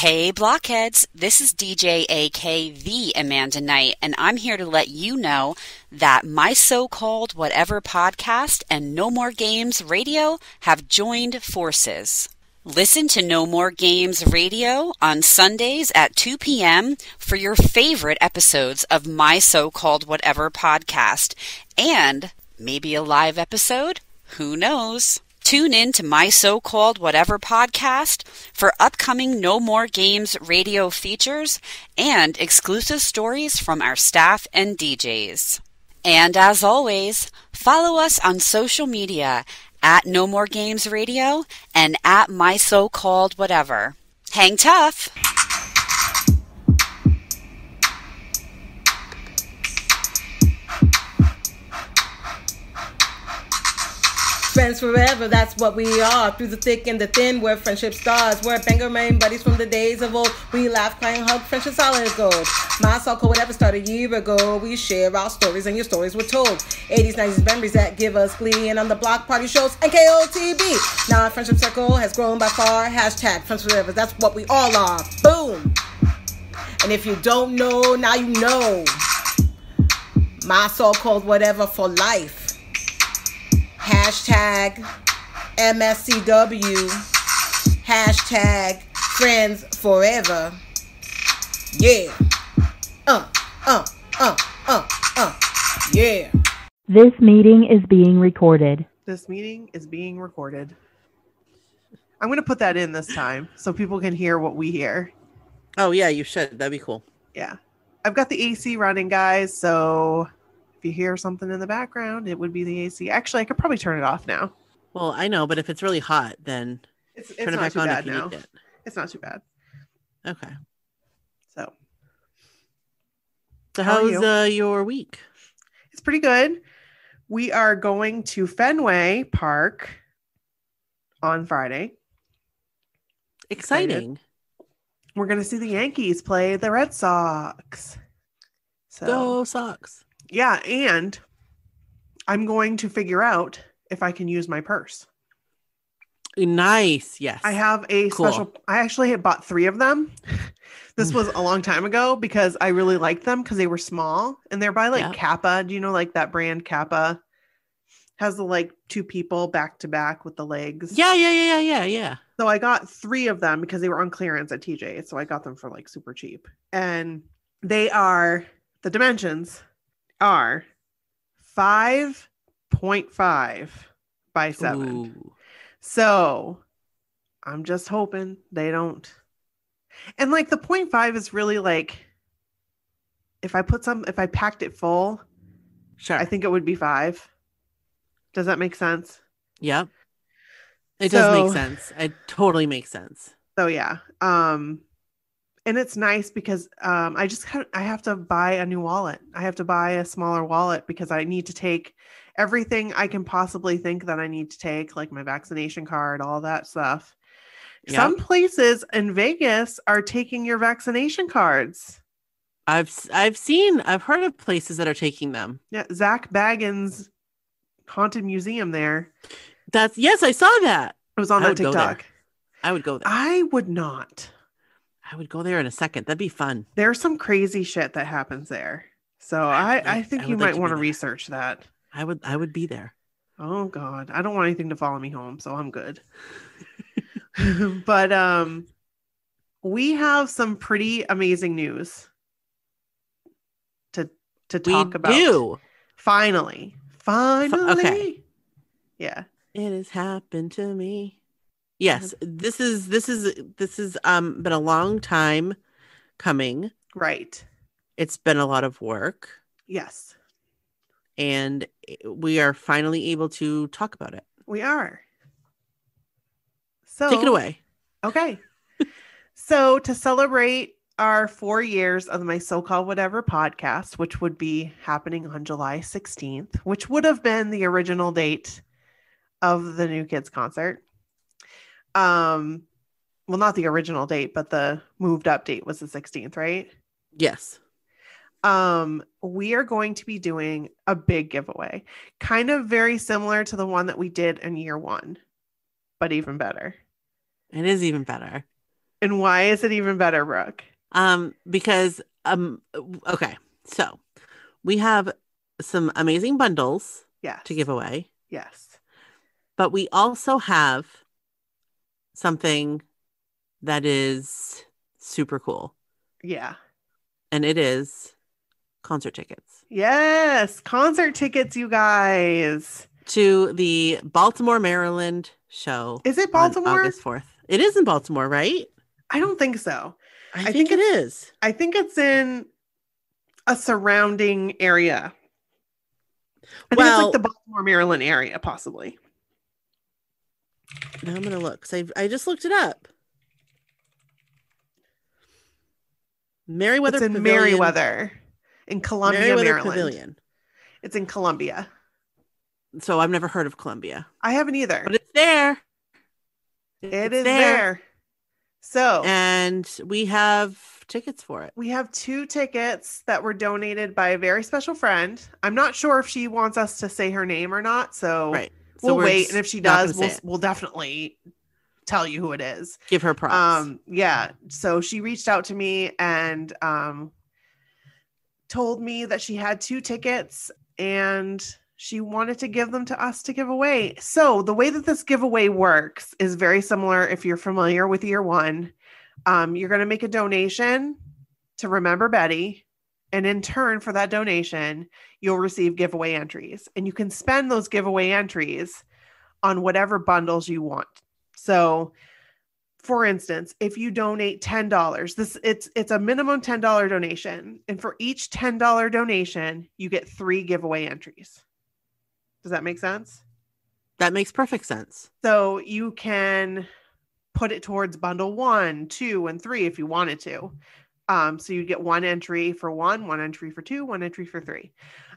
Hey blockheads, this is DJ AK The Amanda Knight, and I'm here to let you know that my so-called whatever podcast and No More Games Radio have joined forces. Listen to No More Games Radio on Sundays at 2 p.m. for your favorite episodes of my so-called whatever podcast, and maybe a live episode? Who knows? Tune in to my so-called whatever podcast for upcoming No More Games radio features and exclusive stories from our staff and DJs. And as always, follow us on social media at No More Games Radio and at my so-called whatever. Hang tough! Friends forever, that's what we are. Through the thick and the thin, we're friendship stars. We're banger main buddies from the days of old. We laugh, cry, and hug, friendship solid as gold. My so-called whatever started a year ago. We share our stories and your stories were told. 80s, 90s memories that give us glee. And on the block party shows, NKOTB. Now our friendship circle has grown by far. Hashtag friends forever, that's what we all are. Boom! And if you don't know, now you know. My so-called whatever for life. Hashtag MSCW. Hashtag friends forever. Yeah. Yeah. This meeting is being recorded. This meeting is being recorded. I'm going to put that in this time so people can hear what we hear. Oh, yeah, you should. That'd be cool. Yeah. I've got the AC running, guys, so if you hear something in the background, it would be the AC. Actually, I could probably turn it off now. Well, I know, but if it's really hot, then it's turn it not back too on bad if you now. need it. It's not too bad. Okay. So how's your week? It's pretty good. We are going to Fenway Park on Friday. Exciting. We're going to see the Yankees play the Red Sox. So, go Sox. Yeah, and I'm going to figure out if I can use my purse. Nice, yes. I have a special. I actually had bought 3 of them. This was a long time ago because I really liked them because they were small and they're by like Kappa. Do you know like that brand Kappa? Has the like 2 people back to back with the legs. Yeah. So I got 3 of them because they were on clearance at TJ. So I got them for like super cheap. And they are, the dimensions are 5.5 by 7. Ooh. So I'm just hoping they don't. And like the 0.5 is really like, if I packed it full, sure, I think it would be 5. Does that make sense? Yep. It does make sense. It totally makes sense. So yeah. And it's nice because I have to buy a new wallet. I have to buy a smaller wallet because I need to take everything I can possibly think that I need to take, like my vaccination card, all that stuff. Yep. Some places in Vegas are taking your vaccination cards. I've heard of places that are taking them. Yeah, Zach Baggins' haunted museum there. Yes, I saw that. It was on that TikTok. I would go there. I would not. I would go there in a second. That'd be fun. There's some crazy shit that happens there. So I think you might want to research that. I would be there. Oh God. I don't want anything to follow me home, so I'm good. But we have some pretty amazing news to talk about. We do. Finally. Okay. Yeah. It has happened to me. Yes, this is been a long time coming. Right. It's been a lot of work. Yes. And we are finally able to talk about it. We are. So take it away. Okay. So to celebrate our 4 years of my so-called whatever podcast, which would be happening on July 16th, which would have been the original date of the New Kids concert. Well, not the original date, but the moved up date was the 16th, right? Yes. We are going to be doing a big giveaway, kind of very similar to the one that we did in year 1, but even better. It is even better. And why is it even better, Brooke? Because okay, so we have some amazing bundles Yes. to give away, Yes. but we also have something that is super cool, Yeah. and it is concert tickets Yes. Concert tickets, you guys. to the Baltimore, Maryland show. Is it on Baltimore? August 4th. It is in Baltimore, right? I don't think so. I think it is. I think it's in a surrounding area. I think it's like the Baltimore, Maryland area, possibly. Now I'm going to look. I just looked it up. Meriwether It's in Pavilion. Meriwether, in Columbia, Meriwether Maryland. Pavilion. It's in Columbia. So I've never heard of Columbia. I haven't either. But it's there. It is there. So, and we have tickets for it. We have 2 tickets that were donated by a very special friend. I'm not sure if she wants us to say her name or not. So, right. We'll wait. And if she does, we'll definitely tell you who it is. Give her props. Yeah. So she reached out to me and told me that she had 2 tickets and she wanted to give them to us to give away. So the way that this giveaway works is very similar. If you're familiar with year 1, you're going to make a donation to Remember Betty. And in turn for that donation, you'll receive giveaway entries. And you can spend those giveaway entries on whatever bundles you want. So, for instance, if you donate $10, it's a minimum $10 donation. And for each $10 donation, you get 3 giveaway entries. Does that make sense? That makes perfect sense. So you can put it towards bundle 1, 2, and 3 if you wanted to. So you get 1 entry for 1 entry for 2, 1 entry for 3.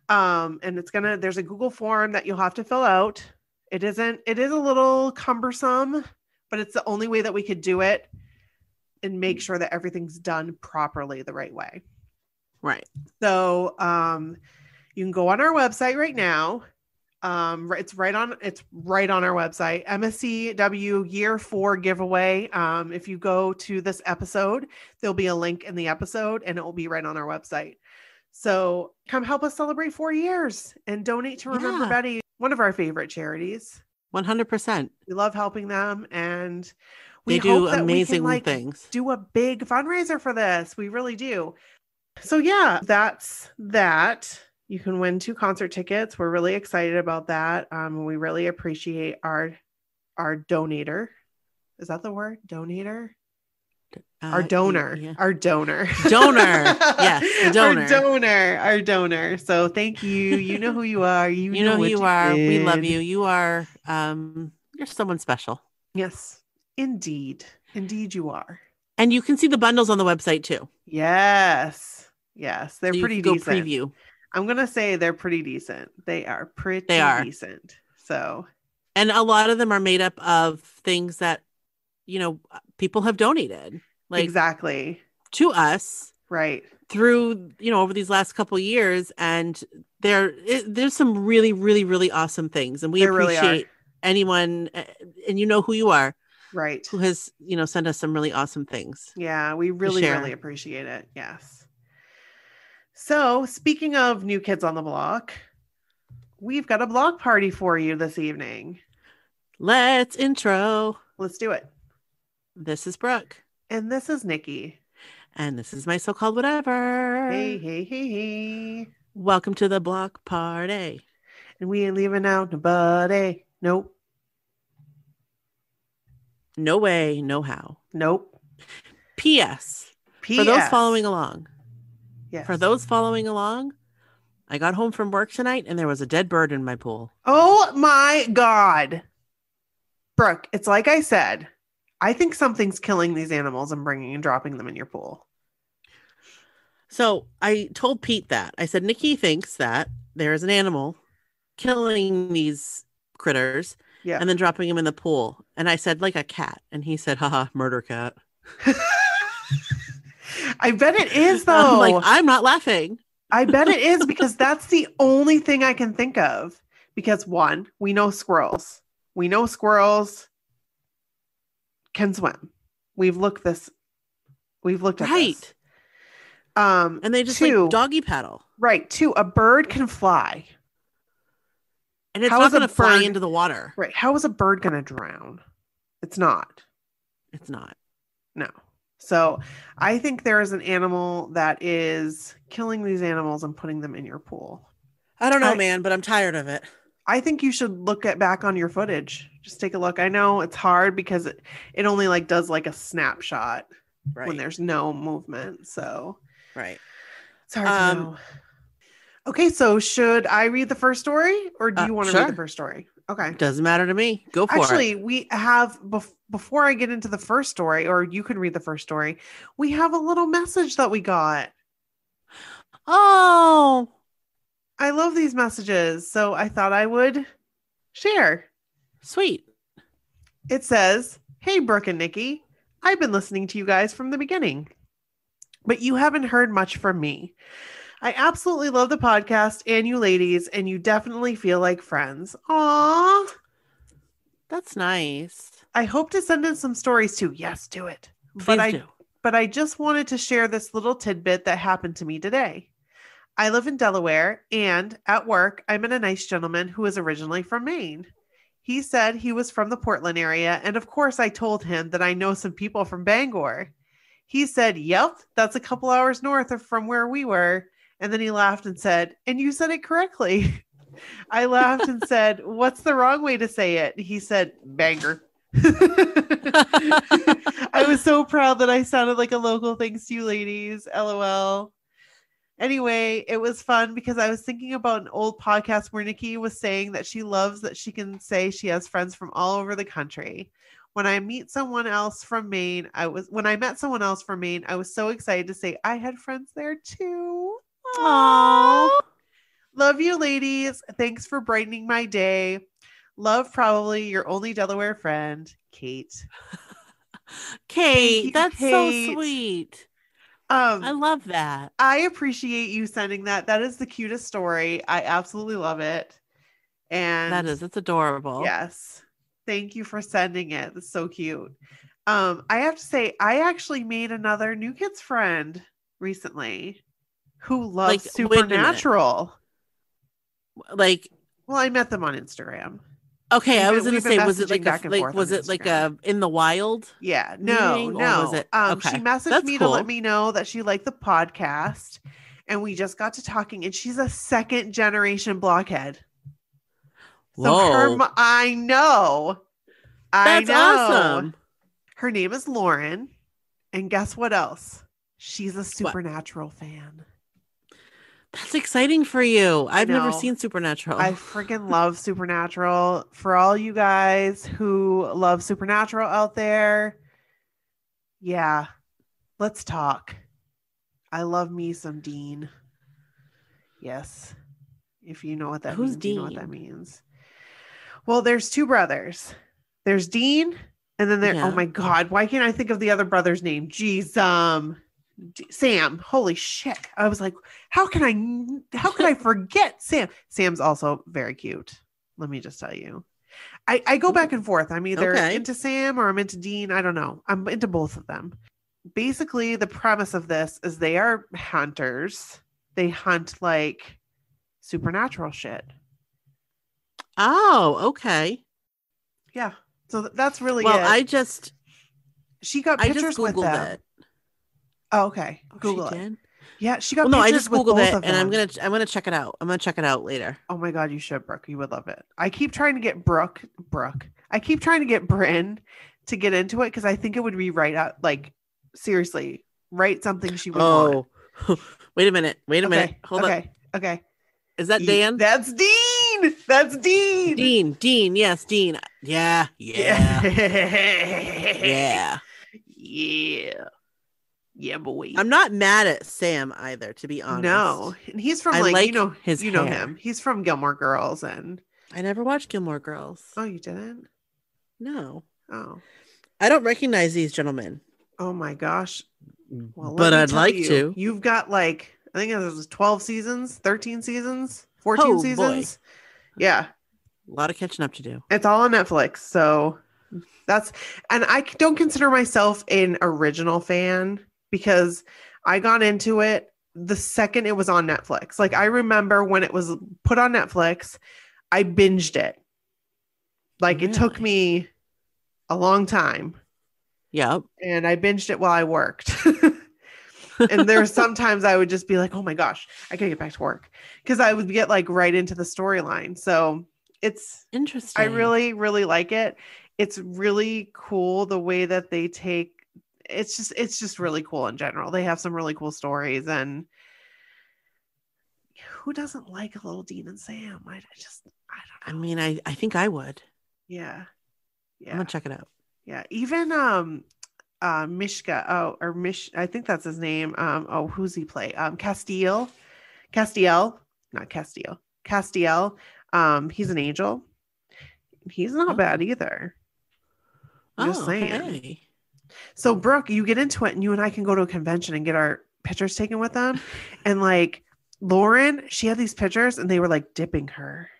And there's a Google form that you'll have to fill out. It is a little cumbersome, but it's the only way that we could do it and make sure that everything's done properly the right way. Right. So, you can go on our website right now. It's right on our website, MSCW Year 4 giveaway. If you go to this episode, there'll be a link in the episode and it will be right on our website. So come help us celebrate 4 years and donate to Remember Betty, one of our favorite charities. 100%. We love helping them and we they do hope that amazing we can, things. Do a big fundraiser for this. We really do. So yeah, that's that. You can win 2 concert tickets. We're really excited about that. We really appreciate our donator. Is that the word? Donator? Our donor. Yeah. Our donor. Donor. Yes, the donor. Our donor. So thank you. You know who you are. You know who you are. did. We love you. You are you're someone special. Yes, indeed. Indeed you are. And you can see the bundles on the website too. Yes. Yes. They're so pretty decent. Go preview. I'm going to say they're pretty decent. They are pretty decent. So, and a lot of them are made up of things that, people have donated. Like exactly. To us. Right. Through, over these last couple of years. And there's some really, really, really awesome things. And we appreciate anyone, and you know who you are. Right. Who has, sent us some really awesome things. Yeah, we really, really appreciate it. Yes. So, speaking of New Kids on the Block, we've got a block party for you this evening. Let's intro. Let's do it. This is Brooke. And this is Nikki. And this is my so-called whatever. Hey, hey, hey, hey. Welcome to the block party. And we ain't leaving out nobody. Nope. No way, no how. Nope. P.S. For those following along. Yes. For those following along, I got home from work tonight and there was a dead bird in my pool. Oh my God. Brooke, it's like I said, I think something's killing these animals and bringing and dropping them in your pool. So I told Pete that. I said, Nikki thinks that there is an animal killing these critters and then dropping them in the pool. And I said, like a cat. And he said, haha, murder cat. I bet it is, though. I'm not laughing. I bet it is because that's the only thing I can think of. Because 1, we know squirrels. We know squirrels can swim. We've looked this We've looked at Right. this. And they just like doggy paddle. Right. 2, a bird can fly. And it's not going to fly into the water. Right. How is a bird going to drown? It's not. It's not. No. So I think there is an animal that is killing these animals and putting them in your pool. I don't know, man, but I'm tired of it. I think you should look back on your footage. Just take a look. I know it's hard because it only like does like a snapshot when there's no movement. So right. It's hard to know. Okay, so should I read the first story or do you want to read the first story? Okay. Doesn't matter to me. Go for it. Actually, we have, before I get into the first story, or you can read the first story, we have a little message that we got. Oh. I love these messages, so I thought I would share. Sweet. It says, "Hey, Brooke and Nikki, I've been listening to you guys from the beginning, but you haven't heard much from me. I absolutely love the podcast and you ladies, and you definitely feel like friends. Aww. That's nice. I hope to send in some stories too. Yes, do it. Please do. But I just wanted to share this little tidbit that happened to me today. I live in Delaware, and at work, I met a nice gentleman who is originally from Maine. He said he was from the Portland area, and of course I told him that I know some people from Bangor. He said, yep, that's a couple hours north of from where we were. And then he laughed and said, and you said it correctly. I laughed and said, what's the wrong way to say it? He said, Bangor. I was so proud that I sounded like a local thanks to you ladies. LOL. Anyway, it was fun because I was thinking about an old podcast where Nikki was saying that she loves that she can say she has friends from all over the country. When I met someone else from Maine, I was so excited to say I had friends there too. Aww. Love you ladies. Thanks for brightening my day. Love, probably your only Delaware friend, Kate. Kate, that's Kate. So sweet. I love that. I appreciate you sending that. That is the cutest story. I absolutely love it. And it's adorable. Yes. Thank you for sending it. It's so cute. I have to say, I actually made another New Kids friend recently who loves Supernatural. Well, I met them on Instagram. Okay, I was going to say, was it like a in the wild? Yeah, no. Was it? Okay. She messaged me to let me know that she liked the podcast, and we just got to talking. And she's a second generation blockhead. So I know. That's awesome. Her name is Lauren, and guess what else? She's a Supernatural fan. That's exciting for you. I've never seen Supernatural. I freaking love Supernatural. For all you guys who love Supernatural out there, yeah, let's talk. I love me some Dean. Yes. If you know what that means. Who's Dean? You know what that means. Well, there's 2 brothers. There's Dean, and then oh my God, why can't I think of the other brother's name? Jeez, Sam. Holy shit. I was like, how could I forget Sam? Sam's also very cute. Let me just tell you. I go back and forth. I'm either into Sam or I'm into Dean. I don't know. I'm into both of them. Basically, the premise of this is they are hunters. They hunt like supernatural shit. Oh, okay. Yeah. So that's really it. She got pictures with them. It. Oh, okay. Google it. Did? Yeah, she got. No, I just Googled it, and I'm gonna check it out. I'm gonna check it out later. Oh my God, you should, Brooke. You would love it. I keep trying to get Brooke. I keep trying to get Bryn to get into it because I think it would be right out. Like seriously, write something she would want. Wait a minute. Hold on. Okay. Is that Dan? That's Dean. That's Dean. Dean. Yes, Dean. Yeah. Yeah, boy. I'm not mad at Sam either, to be honest. No, and he's from you know him. He's from Gilmore Girls, and I never watched Gilmore Girls. Oh, you didn't? No. Oh, I don't recognize these gentlemen. Oh my gosh. Well, but I'd like to. You've got I think it was 12 seasons, 13 seasons, 14 seasons. Boy. Yeah. A lot of catching up to do. It's all on Netflix. So and I don't consider myself an original fan because I got into it the second it was on Netflix. Like, I remember when it was put on Netflix, I binged it. Like, it took me a long time. Yep. And I binged it while I worked. And there's sometimes I would just be like, oh my gosh, I gotta get back to work. Because I would get like right into the storyline. So it's interesting. I really, really like it. It's really cool the way that they take it's just really cool in general. They have some really cool stories, and who doesn't like a little Dean and Sam? I don't know. I mean, I think I would. Yeah. I'm gonna check it out. Yeah. Even Mishka, I think that's his name. Who's he play? Castiel, not Castiel. Castiel. He's an angel. He's not bad either. I'm just saying. Okay. So Brooke, you get into it and you and I can go to a convention and get our pictures taken with them. And like Lauren, she had these pictures and they were like dipping her.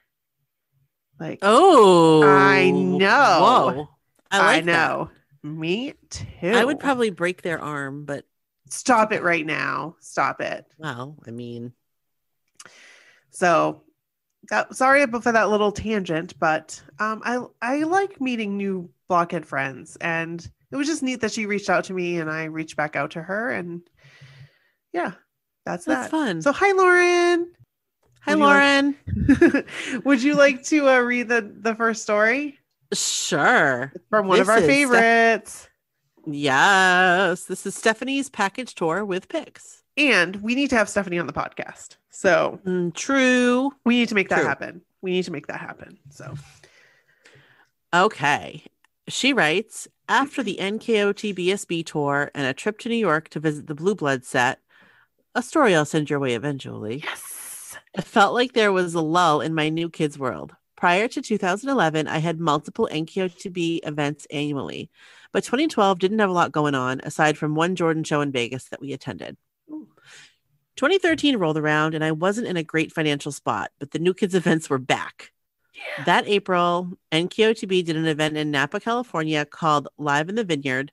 Like, oh, I know. Whoa. I know. That. Me too. I would probably break their arm, but stop it right now. Stop it. Well, I mean, so sorry for that little tangent, but I like meeting new Blockhead friends, and it was just neat that she reached out to me and I reached back out to her, and yeah, that's fun. So hi, Lauren. Hi, Lauren. Would you like to read the first story? Sure. It's from one of our favorites. Yes. This is Stephanie's package tour with pics. And we need to have Stephanie on the podcast. So true. We need to make that happen. So. Okay. She writes, after the NKOTB BSB tour and a trip to New York to visit the Blue Blood set, a story I'll send your way eventually. Yes. I felt like there was a lull in my new kids world. Prior to 2011, I had multiple NKOTB events annually, but 2012 didn't have a lot going on aside from one Jordan show in Vegas that we attended. 2013 rolled around and I wasn't in a great financial spot, but the New Kids events were back. Yeah. That April, NKOTB did an event in Napa, California called Live in the Vineyard,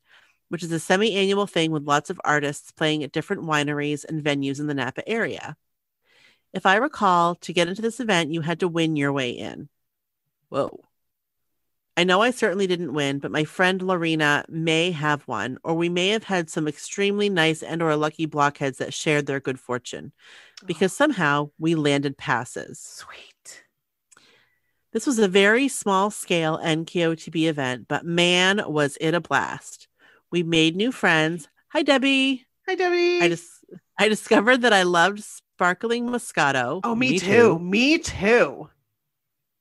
which is a semi-annual thing with lots of artists playing at different wineries and venues in the Napa area. If I recall, to get into this event, you had to win your way in. Whoa. I know I certainly didn't win, but my friend Lorena may have won, or we may have had some extremely nice and or lucky blockheads that shared their good fortune, because somehow we landed passes. Sweet. This was a very small scale NKOTB event, but man, was it a blast. We made new friends. Hi, Debbie. Hi, Debbie. I discovered that I loved sparkling Moscato. Oh, me too. Me too.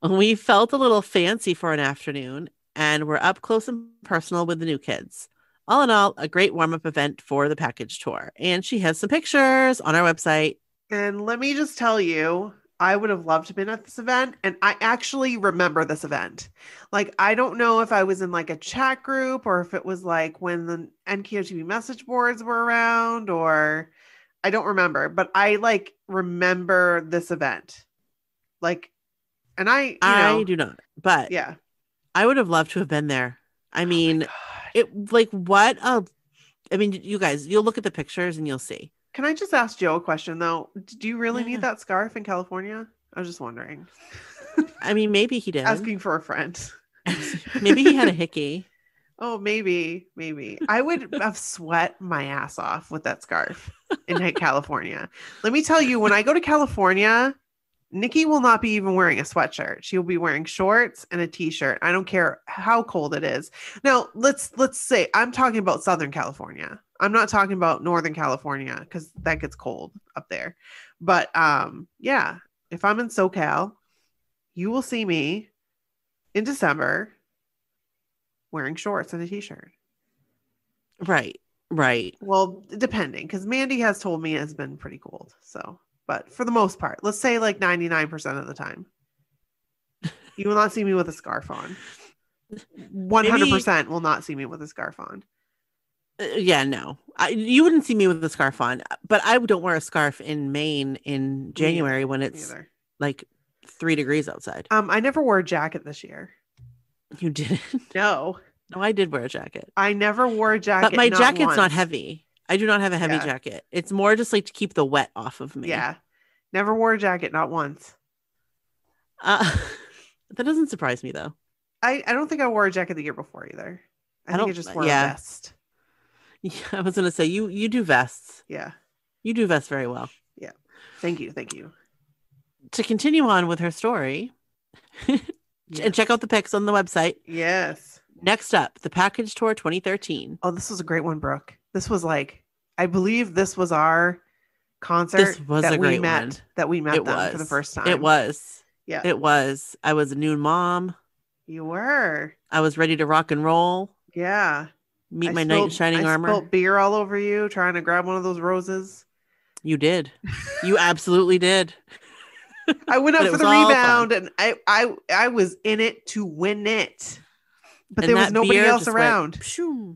We felt a little fancy for an afternoon and were up close and personal with the new kids. All in all, a great warm-up event for the package tour. And she has some pictures on our website. And let me just tell you, I would have loved to have been at this event. And I actually remember this event. Like, I don't know if I was in like a chat group or if it was like when the NKOTB message boards were around, or I don't remember, but I like remember this event. Like, and I do not, but yeah, I would have loved to have been there. I mean, it like what? I mean, you guys, you'll look at the pictures and you'll see. Can I just ask Joe a question though? Do you really need that scarf in California? I was just wondering. I mean, maybe he did. Asking for a friend. Maybe he had a hickey. Oh, maybe. I would have sweat my ass off with that scarf in California. Let me tell you, when I go to California, Nikki will not be even wearing a sweatshirt. She will be wearing shorts and a t-shirt. I don't care how cold it is. Now, let's say I'm talking about Southern California. I'm not talking about Northern California because that gets cold up there. But yeah, if I'm in SoCal, you will see me in December wearing shorts and a t-shirt. Right. Well, depending, because Mandy has told me it's been pretty cold. So, but for the most part, let's say like 99% of the time, you will not see me with a scarf on. 100% will not see me with a scarf on. Yeah, no, you wouldn't see me with a scarf on, but I don't wear a scarf in Maine in January when it's like 3 degrees outside. I never wore a jacket this year. You didn't? No, I did wear a jacket. I never wore a jacket. But my jacket's not heavy. I do not have a heavy Yeah. jacket. It's more just like to keep the wet off of me. Yeah. Never wore a jacket, not once. That doesn't surprise me though. I don't think I wore a jacket the year before either. I think I just wore a vest. Yeah, I was gonna say you do vests. Yeah. You do vests very well. Yeah. Thank you. To continue on with her story, and check out the pics on the website. Yes. Next up, the Package Tour 2013. Oh, this was a great one, Brooke. This was like, I believe this was our concert This was that a great one. That we met It them was for the first time. It was. Yeah. It was. I was a new mom. You were. I was ready to rock and roll. Yeah. Meet my knight in shining armor. I spilled beer all over you trying to grab one of those roses. You did. You absolutely did. I went up for the rebound and I was in it to win it. But there was nobody else around.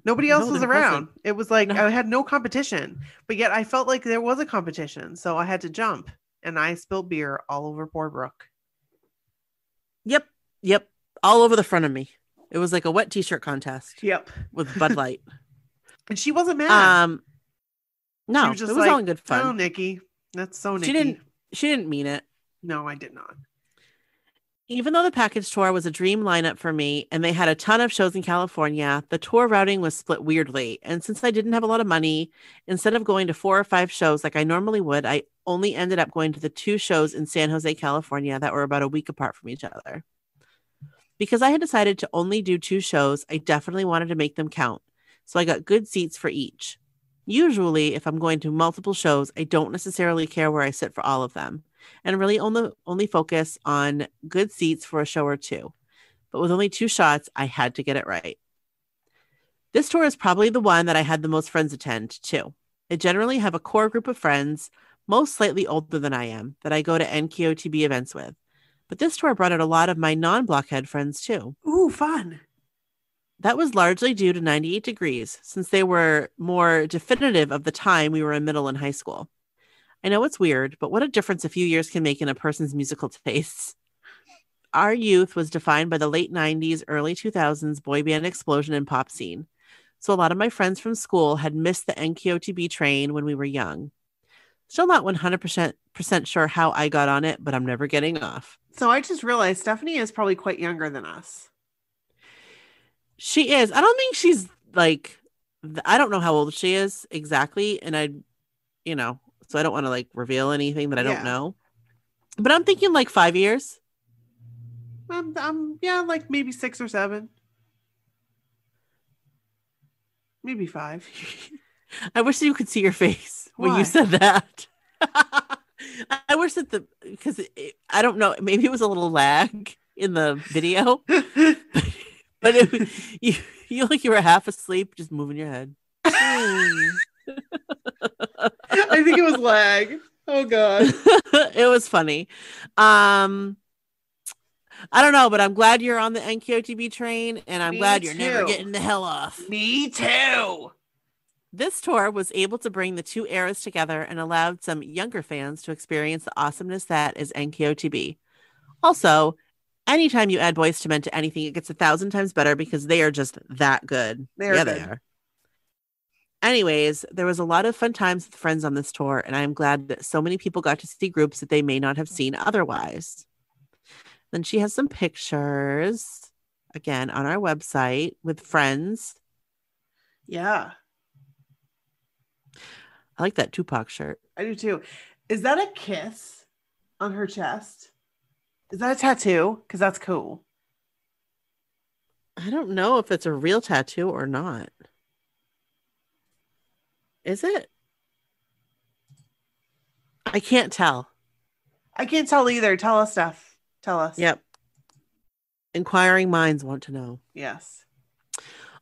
Nobody else was around. It was like I had no competition, but yet I felt like there was a competition. So I had to jump and I spilled beer all over poor Brooke. Yep. All over the front of me. It was like a wet t-shirt contest. Yep. With Bud Light. And she wasn't mad. No, it was all in good fun. Oh, Nikki. That's so Nikki. She didn't mean it. No, I did not. Even though the package tour was a dream lineup for me and they had a ton of shows in California, the tour routing was split weirdly. And since I didn't have a lot of money, instead of going to 4 or 5 shows like I normally would, I only ended up going to the 2 shows in San Jose, California that were about a week apart from each other. Because I had decided to only do 2 shows, I definitely wanted to make them count. So I got good seats for each. Usually, if I'm going to multiple shows, I don't necessarily care where I sit for all of them, and really only focus on good seats for a show or 2. But with only 2 shots, I had to get it right. This tour is probably the one that I had the most friends attend too. I generally have a core group of friends, most slightly older than I am, that I go to NKOTB events with. But this tour brought out a lot of my non-Blockhead friends too. Ooh, fun. That was largely due to 98 Degrees, since they were more definitive of the time we were in middle and high school. I know it's weird, but what a difference a few years can make in a person's musical tastes. Our youth was defined by the late 90s, early 2000s boy band explosion and pop scene. So a lot of my friends from school had missed the NKOTB train when we were young. Still not 100% sure how I got on it, but I'm never getting off. So I just realized Stephanie is probably quite younger than us. She is. I don't think she's like, I don't know how old she is exactly. And so I don't want to like reveal anything that I don't know. But I'm thinking like 5 years. Like maybe 6 or 7. Maybe 5. I wish you could see your face when you said that. I wish that because I don't know, maybe it was a little lag in the video, but you like you were half asleep, just moving your head. I think it was lag. Oh God. It was funny. I don't know, but I'm glad you're on the NKOTB train, and I'm glad you're never getting the hell off. Me too. This tour was able to bring the 2 eras together and allowed some younger fans to experience the awesomeness that is NKOTB. Also, anytime you add Boyz II Men to anything, it gets 1,000 times better because they are just that good. They are. Anyways, there was a lot of fun times with friends on this tour, and I'm glad that so many people got to see groups that they may not have seen otherwise. Then she has some pictures, again, on our website with friends. Yeah. I like that Tupac shirt. I do too. Is that a kiss on her chest? Is that a tattoo? Because that's cool. I don't know if it's a real tattoo or not. Is it? I can't tell. I can't tell either. Tell us, Steph. Tell us. Yep. Inquiring minds want to know. Yes.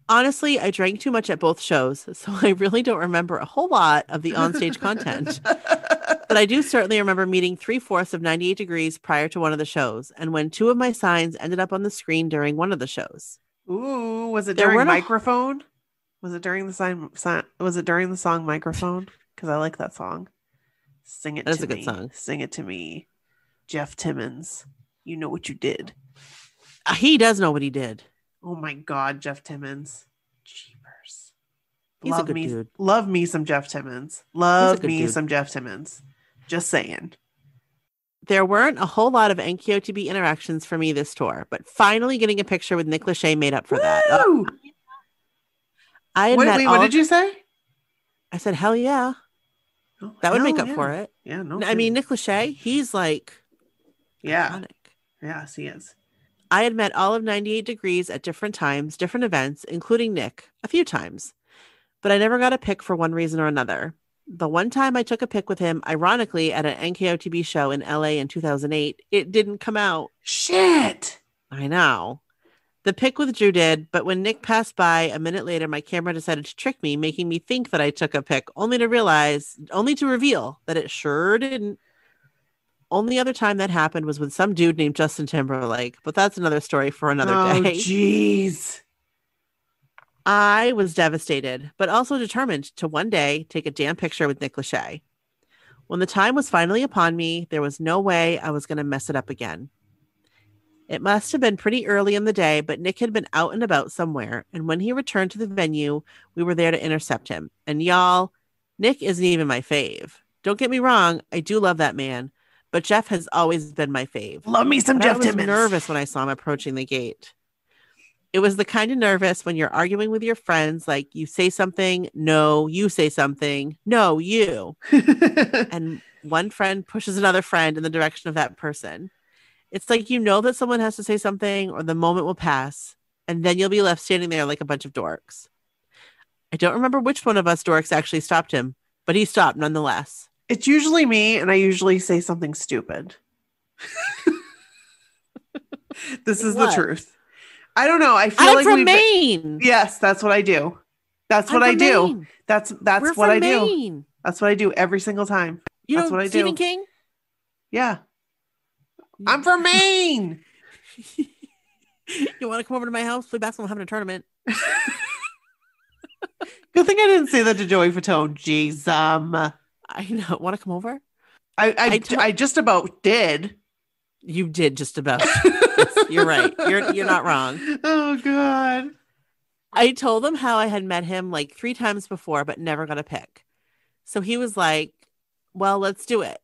Honestly, I drank too much at both shows, so I really don't remember a whole lot of the onstage content. But I do certainly remember meeting 3/4 of 98 Degrees prior to one of the shows, and when 2 of my signs ended up on the screen during one of the shows. Ooh, was it during Microphone? Was it during the Was it during the song Microphone? Because I like that song. Sing it to me. That's a good song. Sing it to me. Jeff Timmons. You know what you did. He does know what he did. Oh my God, Jeff Timmons. Jeepers. He's a good dude. Love me some Jeff Timmons. Some Jeff Timmons. Just saying. There weren't a whole lot of NKOTB interactions for me this tour, but finally getting a picture with Nick Lachey made up for that. What did you say? I said, hell yeah. Oh, that would make up for it. Yeah, no. I mean, Nick Lachey, he's like, iconic. Yes, he is. I had met all of 98 Degrees at different times, different events, including Nick, a few times. But I never got a pic for one reason or another. The one time I took a pic with him, ironically, at an NKOTB show in LA in 2008, it didn't come out. Shit! I know. The pic with Drew did, but when Nick passed by a minute later, my camera decided to trick me, making me think that I took a pic, only to reveal that it sure didn't. Only other time that happened was with some dude named Justin Timberlake, but that's another story for another day. Jeez. I was devastated, but also determined to one day take a damn picture with Nick Lachey. When the time was finally upon me, there was no way I was going to mess it up again. It must have been pretty early in the day, but Nick had been out and about somewhere, and when he returned to the venue, we were there to intercept him. And y'all, Nick isn't even my fave. Don't get me wrong, I do love that man, but Jeff has always been my fave. Love me some Jeff Timmons. I was nervous when I saw him approaching the gate. It was the kind of nervous when you're arguing with your friends, like you say something, no, you say something, no, you. And one friend pushes another friend in the direction of that person. It's like you know that someone has to say something or the moment will pass, and then you'll be left standing there like a bunch of dorks. I don't remember which one of us dorks actually stopped him, but he stopped nonetheless. It's usually me, and I usually say something stupid. This is the truth. I don't know. I feel I'm like from Maine. Yes, that's what I do. That's what I do. Maine. That's We're what I do. Maine. That's what I do every single time. You that's know what I Stephen do. King? Yeah. I'm from Maine. You want to come over to my house? Play basketball, having a tournament. Good thing I didn't say that to Joey Fatone. Jeez. I know. Want to come over? I just about did. You did just about. Yes, you're right. You're not wrong. Oh God. I told him how I had met him like 3 times before, but never got a pic. So he was like, well, let's do it.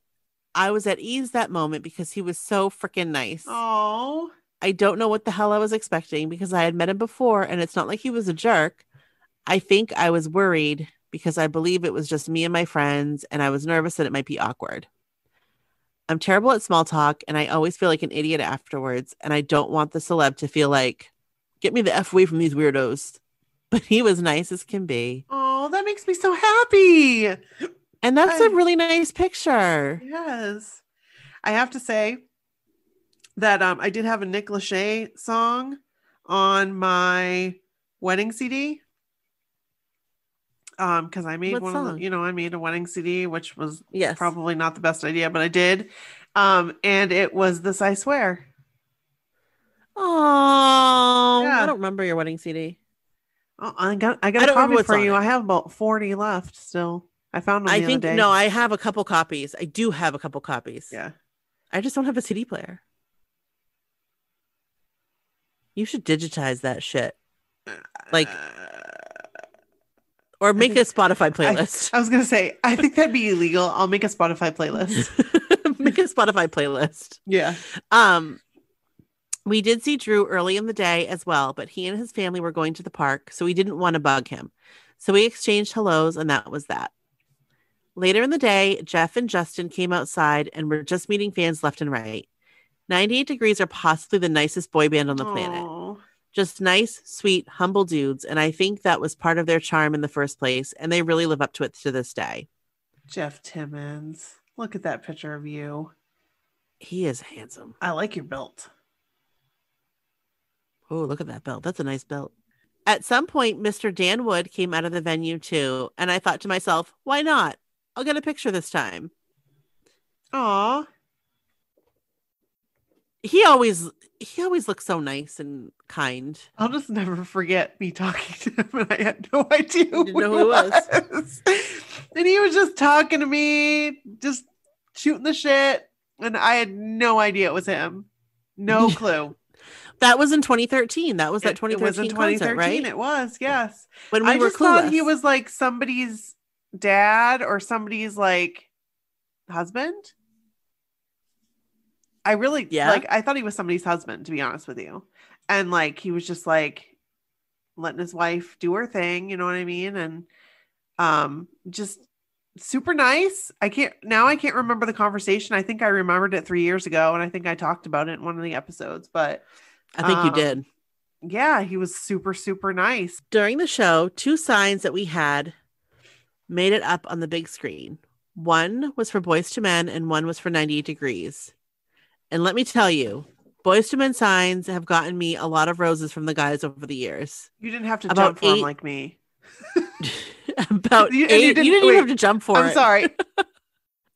I was at ease that moment because he was so freaking nice. Oh. I don't know what the hell I was expecting because I had met him before and it's not like he was a jerk. I think I was worried because I believe it was just me and my friends and I was nervous that it might be awkward. I'm terrible at small talk and I always feel like an idiot afterwards. And I don't want the celeb to feel like, get me the F away from these weirdos. But he was nice as can be. Oh, that makes me so happy. And that's a really nice picture. Yes. I have to say that I did have a Nick Lachey song on my wedding CD. Because I made I made a wedding CD, which was probably not the best idea, but I did. And it was This I Swear. Oh, yeah. I don't remember your wedding CD. Oh, I got a copy for you. I have about 40 left still. I found them the other day. No, I have a couple copies. I do have a couple copies. Yeah. I just don't have a CD player. You should digitize that shit. Like, or make a Spotify playlist. I was going to say, I think that'd be illegal. I'll make a Spotify playlist. Make a Spotify playlist. Yeah. We did see Drew early in the day as well, but he and his family were going to the park, so we didn't want to bug him. So we exchanged hellos, and that was that. Later in the day, Jeff and Justin came outside and were just meeting fans left and right. 98 Degrees are possibly the nicest boy band on the planet. Just nice, sweet, humble dudes, and I think that was part of their charm in the first place, and they really live up to it to this day. Jeff Timmons. Look at that picture of you. He is handsome. I like your belt. Oh, look at that belt. That's a nice belt. At some point, Mr. Dan Wood came out of the venue too, and I thought to myself, why not? I'll get a picture this time. Aw. He always looks so nice and kind. I'll just never forget me talking to him, and I had no idea who he was. And he was just talking to me, just shooting the shit, and I had no idea it was him. No clue. That was in 2013. That was that It was in 2013 concert, 2013. right? It was, yes. When we I were just thought he clueless. was like somebody's dad or somebody's like husband. I really I thought he was somebody's husband, to be honest with you. And like he was just like letting his wife do her thing, you know what I mean? And just super nice. I can't remember the conversation. I think I remembered it 3 years ago, and I think I talked about it in one of the episodes, but I think you did. Yeah, he was super, super nice. During the show, 2 signs that we had made it up on the big screen. One was for Boys to Men and one was for 98 Degrees. And let me tell you, Boys to Men signs have gotten me a lot of roses from the guys over the years. You didn't have to jump for them like me. About you 8. You didn't even have to jump for it. I'm sorry.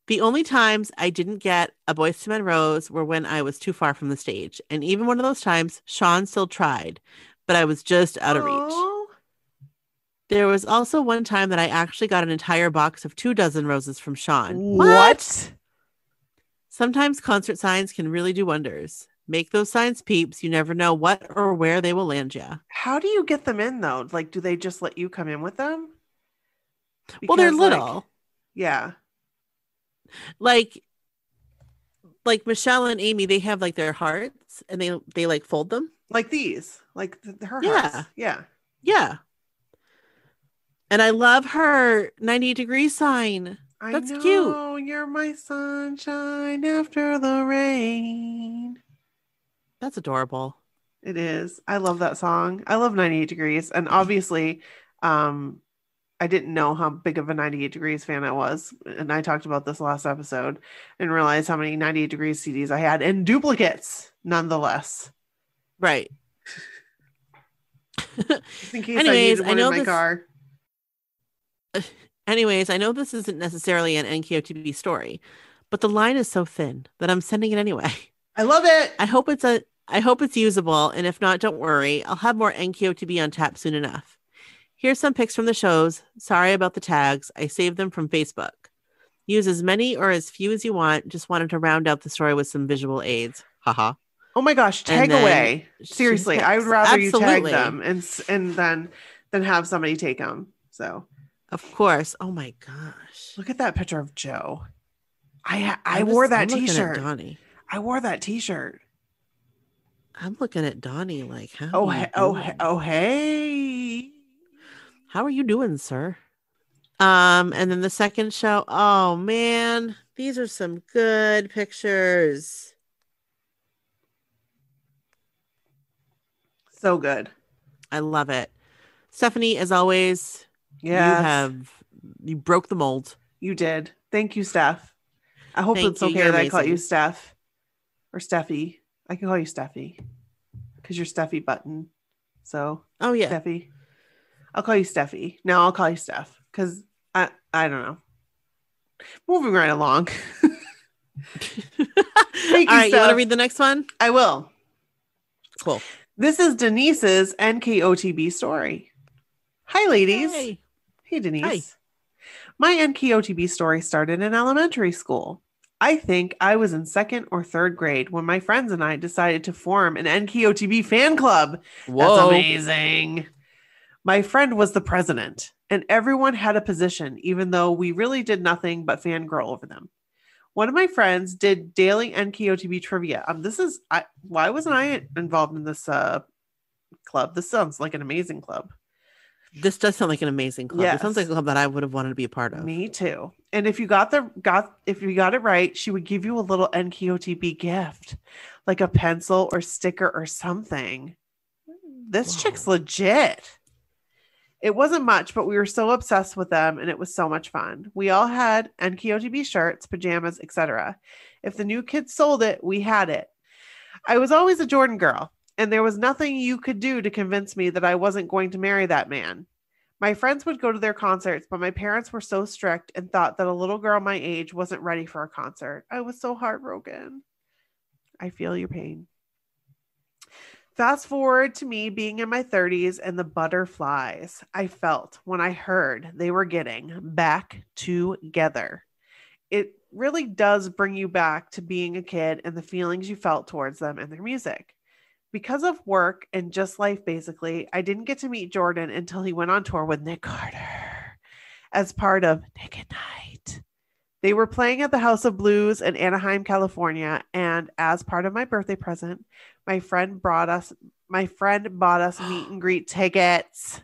The only times I didn't get a Boys to Men rose were when I was too far from the stage. And even one of those times, Sean still tried, but I was just out of reach. There was also one time that I actually got an entire box of 24 roses from Sean. What? Sometimes concert signs can really do wonders. Make those signs, peeps. You never know what or where they will land you. How do you get them in, though? Like, do they just let you come in with them? Because, well, they're little. Yeah. Like Michelle and Amy, they have like their hearts and they like fold them. Like these. Like her hearts. Yeah. Yeah. And I love her 98 Degrees sign. That's cute. Oh, you're my sunshine after the rain. That's adorable. It is. I love that song. I love 98 Degrees. And obviously, I didn't know how big of a 98 Degrees fan I was. And I talked about this last episode and realized how many 98 Degrees CDs I had and duplicates nonetheless. Right. Just in case I needed one in my car. Anyways, I know this isn't necessarily an NKOTB story, but the line is so thin that I'm sending it anyway. I love it. I hope it's usable, and if not, don't worry. I'll have more NKOTB on tap soon enough. Here's some pics from the shows. Sorry about the tags. I saved them from Facebook. Use as many or as few as you want. Just wanted to round out the story with some visual aids. Haha. Oh my gosh, tag away. Seriously, I would rather you tag them and then have somebody take them. So, of course. Oh my gosh. Look at that picture of Joe. I wore that t-shirt. Donnie. I wore that t-shirt. I'm looking at Donnie like, how? Oh, hey. How are you doing, sir? And then the second show. Oh man, these are some good pictures. So good. I love it. Stephanie, as always, you broke the mold. You did. Thank you, Steph. I hope it's okay that I call you Steph or Steffi. I can call you Steffi because you're Steffi Button. So, oh yeah, Steffi. I'll call you Steffi. No, I'll call you Steph because I don't know. Moving right along. Thank you, all right, Steph. You want to read the next one? I will. Cool. This is Denise's NKOTB story. Hi, ladies. Hey, Denise. Hi. My NKOTB story started in elementary school. I think I was in 2nd or 3rd grade when my friends and I decided to form an NKOTB fan club. Whoa. That's amazing. My friend was the president, and everyone had a position, even though we really did nothing but fangirl over them. One of my friends did daily NKOTB trivia. Why wasn't I involved in this club? This sounds like an amazing club. This does sound like an amazing club. Yes. It sounds like a club that I would have wanted to be a part of. Me too. And if you got it right, she would give you a little NKOTB gift, like a pencil or sticker or something. This chick's legit. It wasn't much, but we were so obsessed with them, and it was so much fun. We all had NKOTB shirts, pajamas, etc. If the new kids sold it, we had it. I was always a Jordan girl, and there was nothing you could do to convince me that I wasn't going to marry that man. My friends would go to their concerts, but my parents were so strict and thought that a little girl my age wasn't ready for a concert. I was so heartbroken. I feel your pain. Fast forward to me being in my 30s and the butterflies I felt when I heard they were getting back together. It really does bring you back to being a kid and the feelings you felt towards them and their music. Because of work and just life, basically, I didn't get to meet Jordan until he went on tour with Nick Carter as part of Nick at Night. They were playing at the House of Blues in Anaheim, California, and as part of my birthday present, my friend bought us meet and greet tickets.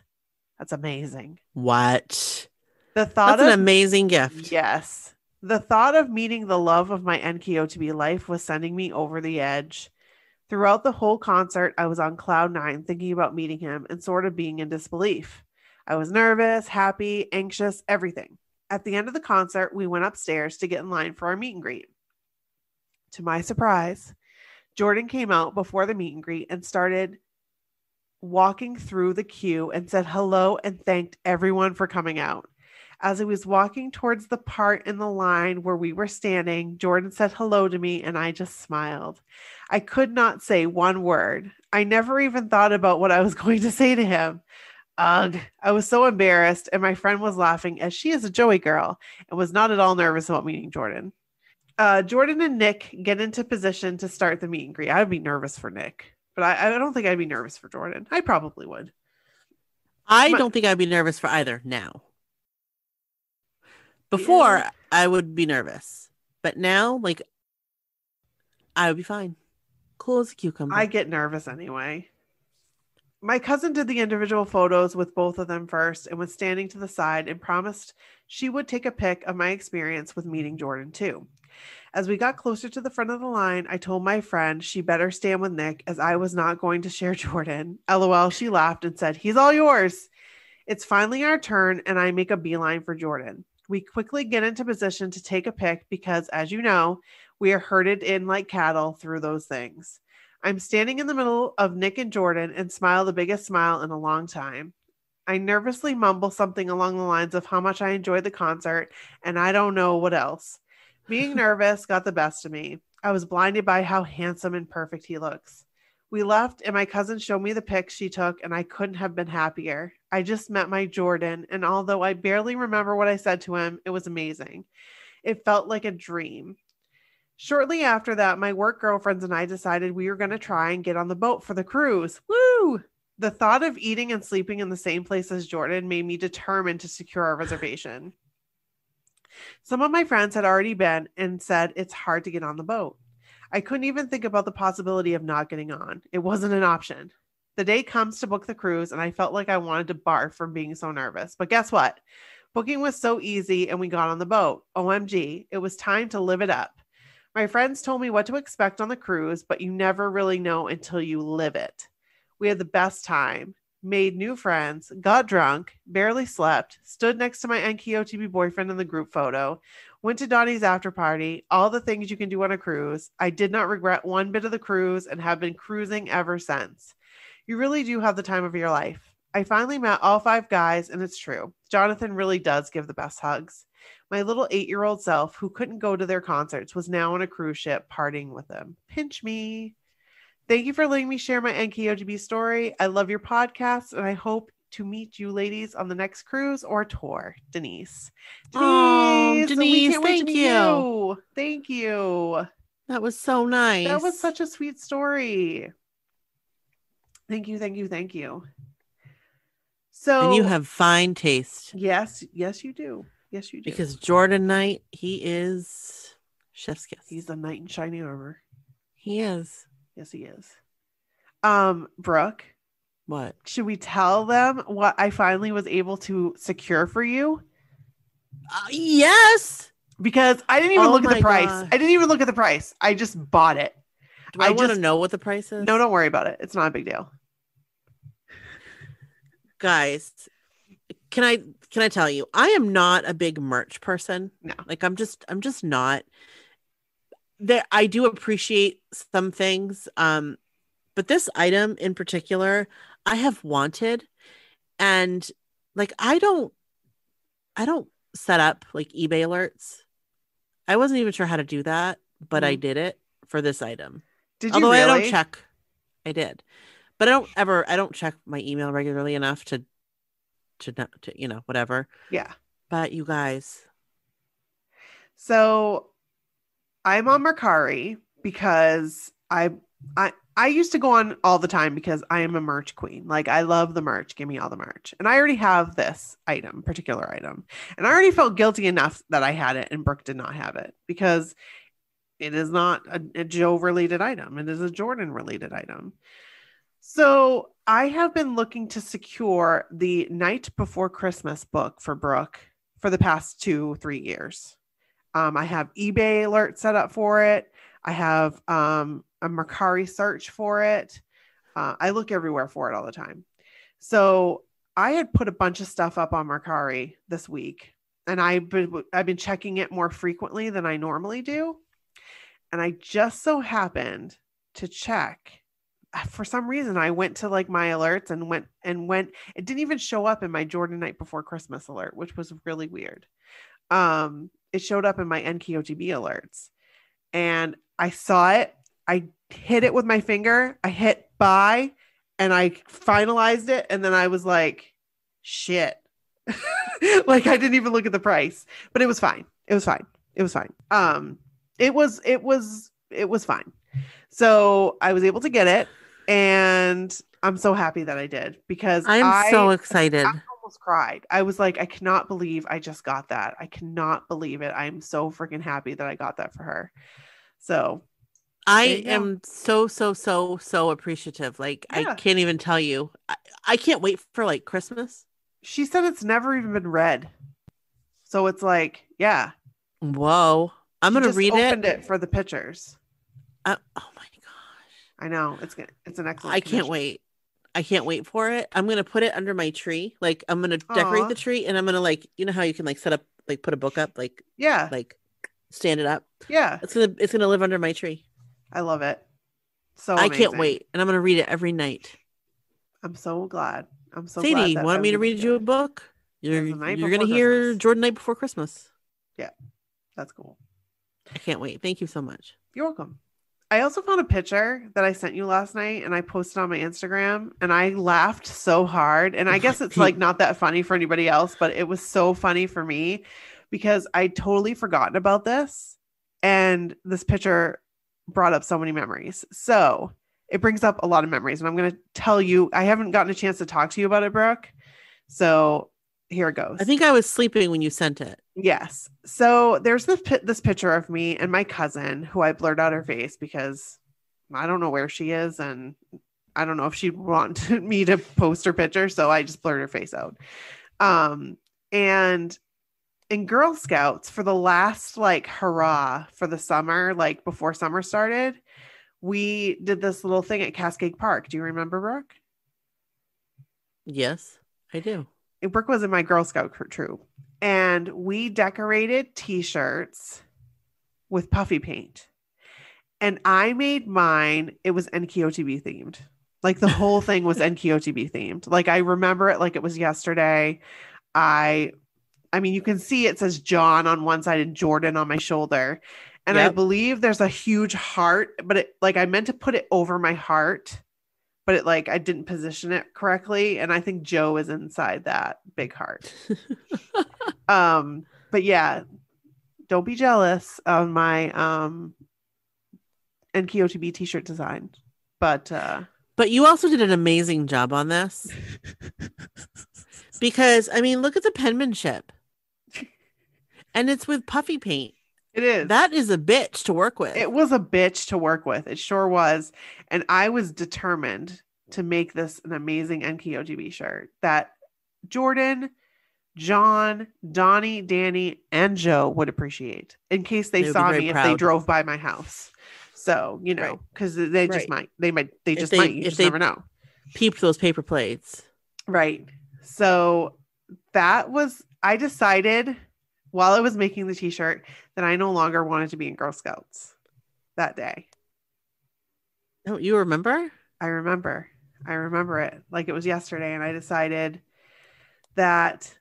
That's amazing. What? That's an amazing gift. Yes. The thought of meeting the love of my NKOTB life was sending me over the edge. Throughout the whole concert, I was on cloud 9 thinking about meeting him and sort of being in disbelief. I was nervous, happy, anxious, everything. At the end of the concert, we went upstairs to get in line for our meet and greet. To my surprise, Jordan came out before the meet and greet and started walking through the queue and said hello and thanked everyone for coming out. As I was walking towards the part in the line where we were standing, Jordan said hello to me and I just smiled. I could not say one word. I never even thought about what I was going to say to him. Ugh, I was so embarrassed and my friend was laughing as she is a Joey girl and was not at all nervous about meeting Jordan. Jordan and Nick get into position to start the meet and greet. I would be nervous for Nick, but I don't think I'd be nervous for Jordan. I probably would. I don't think I'd be nervous for either now. Before, yeah. I would be nervous. But now, like, I would be fine. Cool as a cucumber. I get nervous anyway. My cousin did the individual photos with both of them first and was standing to the side and promised she would take a pic of my experience with meeting Jordan too. As we got closer to the front of the line, I told my friend she better stand with Nick as I was not going to share Jordan. LOL, she laughed and said, "He's all yours." It's finally our turn and I make a beeline for Jordan. We quickly get into position to take a pic because, as you know, we are herded in like cattle through those things. I'm standing in the middle of Nick and Jordan and smile the biggest smile in a long time. I nervously mumble something along the lines of how much I enjoyed the concert and I don't know what else. Being nervous got the best of me. I was blinded by how handsome and perfect he looks. We left and my cousin showed me the pics she took and I couldn't have been happier. I just met my Jordan and although I barely remember what I said to him, it was amazing. It felt like a dream. Shortly after that, my work girlfriends and I decided we were going to try and get on the boat for the cruise. Woo! The thought of eating and sleeping in the same place as Jordan made me determined to secure our reservation. Some of my friends had already been and said it's hard to get on the boat. I couldn't even think about the possibility of not getting on. It wasn't an option. The day comes to book the cruise and I felt like I wanted to barf from being so nervous. But guess what? Booking was so easy and we got on the boat. OMG, it was time to live it up. My friends told me what to expect on the cruise, but you never really know until you live it. We had the best time, made new friends, got drunk, barely slept, stood next to my NKOTB boyfriend in the group photo, went to Donnie's after party, all the things you can do on a cruise. I did not regret one bit of the cruise and have been cruising ever since. You really do have the time of your life. I finally met all 5 guys and it's true. Jonathan really does give the best hugs. My little 8-year-old self who couldn't go to their concerts was now on a cruise ship partying with them. Pinch me. Thank you for letting me share my NKOTB story. I love your podcast and I hope to meet you ladies on the next cruise or tour. Denise. Denise, thank you. Thank you. That was so nice. That was such a sweet story. Thank you, thank you, thank you. So, and you have fine taste. Yes, you do. Yes, you do. Because Jordan Knight, he is chef's kiss. He's a knight in shining armor. He is. Yes, he is. Brooke. What? Should we tell them what I finally was able to secure for you? Yes. Because I didn't even look at the price. God. I didn't even look at the price. I just bought it. Do I want to know what the price is? No, don't worry about it. It's not a big deal. Guys, can I tell you, I am not a big merch person. No. Like I'm just not. There, I do appreciate some things. But this item in particular, I have wanted, and like I don't set up like eBay alerts. I wasn't even sure how to do that, but I did it for this item. Did you Although really? I don't check. I did. But I don't check my email regularly enough to whatever. Yeah. But you guys. So I'm on Mercari because I I used to go on all the time because I am a merch queen. Like, I love the merch. Give me all the merch. And I already have this particular item. And I already felt guilty enough that I had it and Brooke did not have it because it is not a Joe related item. It is a Jordan related item. So I have been looking to secure the Night Before Christmas book for Brooke for the past 2-3 years. I have eBay alert set up for it. I have a Mercari search for it. I look everywhere for it all the time. So I had put a bunch of stuff up on Mercari this week, and I've been checking it more frequently than I normally do. And I just so happened to check. For some reason, I went to like my alerts and went. It didn't even show up in my Jordan Night Before Christmas alert, which was really weird. It showed up in my NKOTB alerts, and I saw it. I hit it with my finger. I hit buy, and I finalized it. And then I was like, "Shit!" Like I didn't even look at the price, but it was fine. It was fine. It was fine. It was fine. So I was able to get it, and I'm so happy that I did because I'm so excited. I almost cried. I was like, I cannot believe I just got that. I cannot believe it. I'm so freaking happy that I got that for her. So I am so appreciative. Like, I can't even tell you. I can't wait for like Christmas. She said it's never even been read. So it's like, yeah. Whoa. I'm going to read it. Opened it for the pictures. Oh my gosh. I know. It's an excellent. I can't wait. I can't wait for it. I'm going to put it under my tree. Like, I'm going to decorate the tree, and I'm going to like, you know how you can like set up, like put a book up, like, like stand it up. Yeah. It's going to live under my tree. I love it. So I can't wait. And I'm going to read it every night. I'm so glad. I'm so Sadie, glad. Want me to read you a book? You're going to hear Jordan Night Before Christmas. Yeah. That's cool. I can't wait. Thank you so much. You're welcome. I also found a picture that I sent you last night, and I posted on my Instagram, and I laughed so hard. And I guess it's like not that funny for anybody else, but it was so funny for me because I totally forgotten about this. And this picture brought up so many memories. So it brings up a lot of memories. And I'm going to tell you, I haven't gotten a chance to talk to you about it, Brooke. So here it goes. I think I was sleeping when you sent it. Yes. So there's this picture of me and my cousin, who I blurred out her face because I don't know where she is. And I don't know if she'd want me to post her picture. So I just blurred her face out. And in Girl Scouts, for the last like hurrah for the summer, like before summer started, we did this little thing at Cascade Park. Do you remember, Brooke? Yes, I do. Brooke was in my Girl Scout troop, and we decorated t-shirts with puffy paint. And I made mine. It was NKOTB themed. Like the whole thing was NKOTB themed. Like I remember it like it was yesterday. I mean, you can see it says John on one side and Jordan on my shoulder. And I believe there's a huge heart, but it like I meant to put it over my heart, but it like I didn't position it correctly. And I think Joe is inside that big heart. But yeah, don't be jealous of my NKOTB t-shirt design. But you also did an amazing job on this. Because I mean, look at the penmanship. And it's with puffy paint. It is. That is a bitch to work with. It was a bitch to work with. It sure was. And I was determined to make this an amazing NKOTB shirt that Jordan, John, Donnie, Danny, and Joe would appreciate in case they saw me if they drove by my house. So, you know, because they just might. They just might. You just never know. Peeped those paper plates. Right. So I decided while I was making the t-shirt that I no longer wanted to be in Girl Scouts that day. Oh, you remember? I remember it like it was yesterday. And I decided that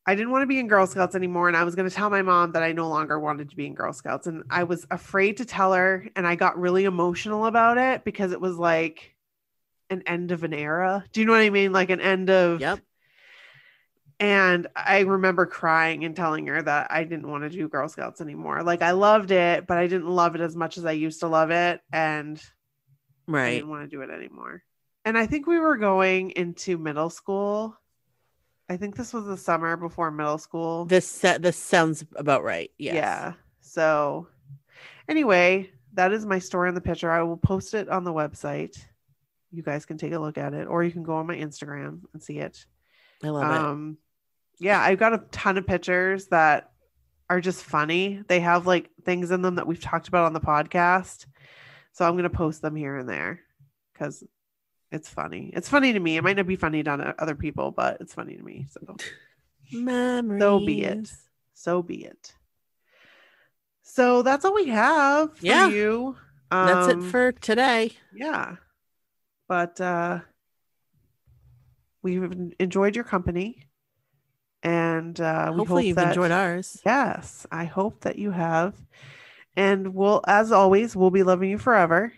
I didn't want to be in Girl Scouts anymore. And I was going to tell my mom that I no longer wanted to be in Girl Scouts. And I was afraid to tell her. And I got really emotional about it because it was like an end of an era. Do you know what I mean? Like an end of... Yep. And I remember crying and telling her that I didn't want to do Girl Scouts anymore. Like I loved it, but I didn't love it as much as I used to love it. And I Right. didn't want to do it anymore. And I think we were going into middle school. I think this was the summer before middle school. This sounds about right. Yes. Yeah. So anyway, that is my story on the picture. I will post it on the website. You guys can take a look at it, or you can go on my Instagram and see it. I love it. Yeah, I've got a ton of pictures that are just funny. They have like things in them that we've talked about on the podcast. So I'm going to post them here and there because it's funny. It's funny to me. It might not be funny to other people, but it's funny to me. So Memories. So be it. So be it. So that's all we have for you. That's it for today. Yeah. But we've enjoyed your company. And hopefully you've enjoyed ours. Yes, I hope that you have. And as always, we'll be loving you forever.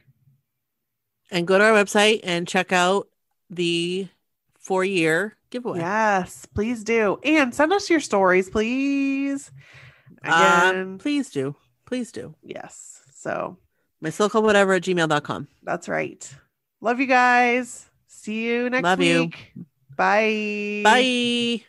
And go to our website and check out the 4-year giveaway. Yes, please do. And send us your stories, please. Again, please do. Please do. Yes. So mysocalwhatever@gmail.com. That's right. Love you guys. See you next week. You. Bye. Bye.